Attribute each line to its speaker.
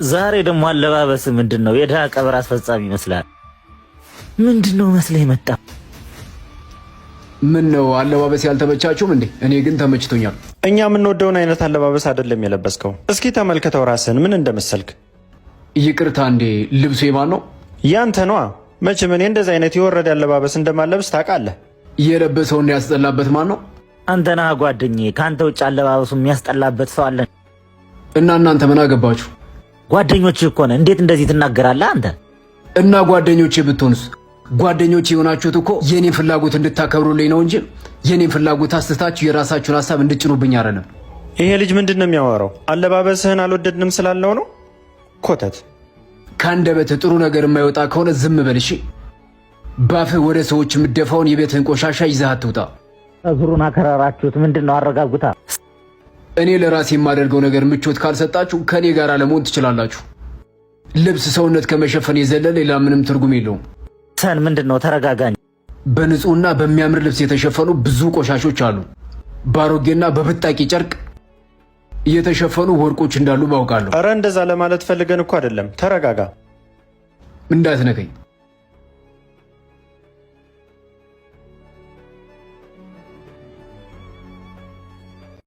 Speaker 1: ዛሬ ደግሞ አለባበስ ምንድነው? የድሃ ቀብር አስፈጻሚ ይመስላል። ምንድነው መስለህ የመጣ?
Speaker 2: ምን ነው አለባበስ ያልተመቻችሁም እንዴ? እኔ ግን ተመችቶኛል።
Speaker 3: እኛ የምንወደውን አይነት አለባበስ አይደለም የለበስከው። እስኪ ተመልከተው ራስን ምን እንደመሰልክ።
Speaker 2: ይቅርታ እንዴ፣ ልብሱ የማን ነው?
Speaker 3: ያንተ ነዋ። መቼም እኔ እንደዚህ አይነት የወረደ አለባበስ እንደማለብስ ታውቃለህ።
Speaker 2: የለበሰውን ያስጠላበት ማን ነው?
Speaker 1: አንተ ነህ ጓደኛዬ። ከአንተ ውጭ አለባበሱ የሚያስጠላበት ሰው አለ?
Speaker 2: እና እናንተ ምን አገባችሁ?
Speaker 1: ጓደኞችህ እኮ ነህ። እንዴት እንደዚህ ትናገራለህ አንተ?
Speaker 2: እና ጓደኞቼ ብትሆንስ? ጓደኞቼ የሆናችሁት እኮ የኔን ፍላጎት እንድታከብሩልኝ ነው እንጂ የኔን ፍላጎት አስተታችሁ የራሳችሁን ሀሳብ እንድጭኑብኝ አይደለም።
Speaker 3: ይሄ ልጅ ምንድን ነው የሚያወራው? አለባበስህን አልወደድንም ስላለው ነው? ኮተት።
Speaker 2: ከአንደበትህ ጥሩ ነገር የማይወጣ ከሆነ ዝም በል እሺ። ባፍህ ወደ ሰዎች የምትደፋውን የቤትህን ቆሻሻ ይዘህ አትውጣ።
Speaker 1: ዙሩን አከራራችሁት። ምንድን ነው? አረጋጉታ።
Speaker 2: እኔ ለራሴ የማደርገው ነገር ምቾት ካልሰጣችሁ ከእኔ ጋር ለመሆን ትችላላችሁ። ልብስ ሰውነት ከመሸፈን የዘለለ ሌላ ምንም ትርጉም የለውም።
Speaker 1: ሰን ምንድን ነው? ተረጋጋኝ።
Speaker 2: በንጹህና በሚያምር ልብስ የተሸፈኑ ብዙ ቆሻሾች አሉ። ባሮጌና በብጣቂ ጨርቅ የተሸፈኑ ወርቆች እንዳሉ ባውቃለሁ።
Speaker 3: እረ እንደዛ ለማለት ፈልገን እኮ አይደለም። ተረጋጋ።
Speaker 2: እንዳትነከኝ።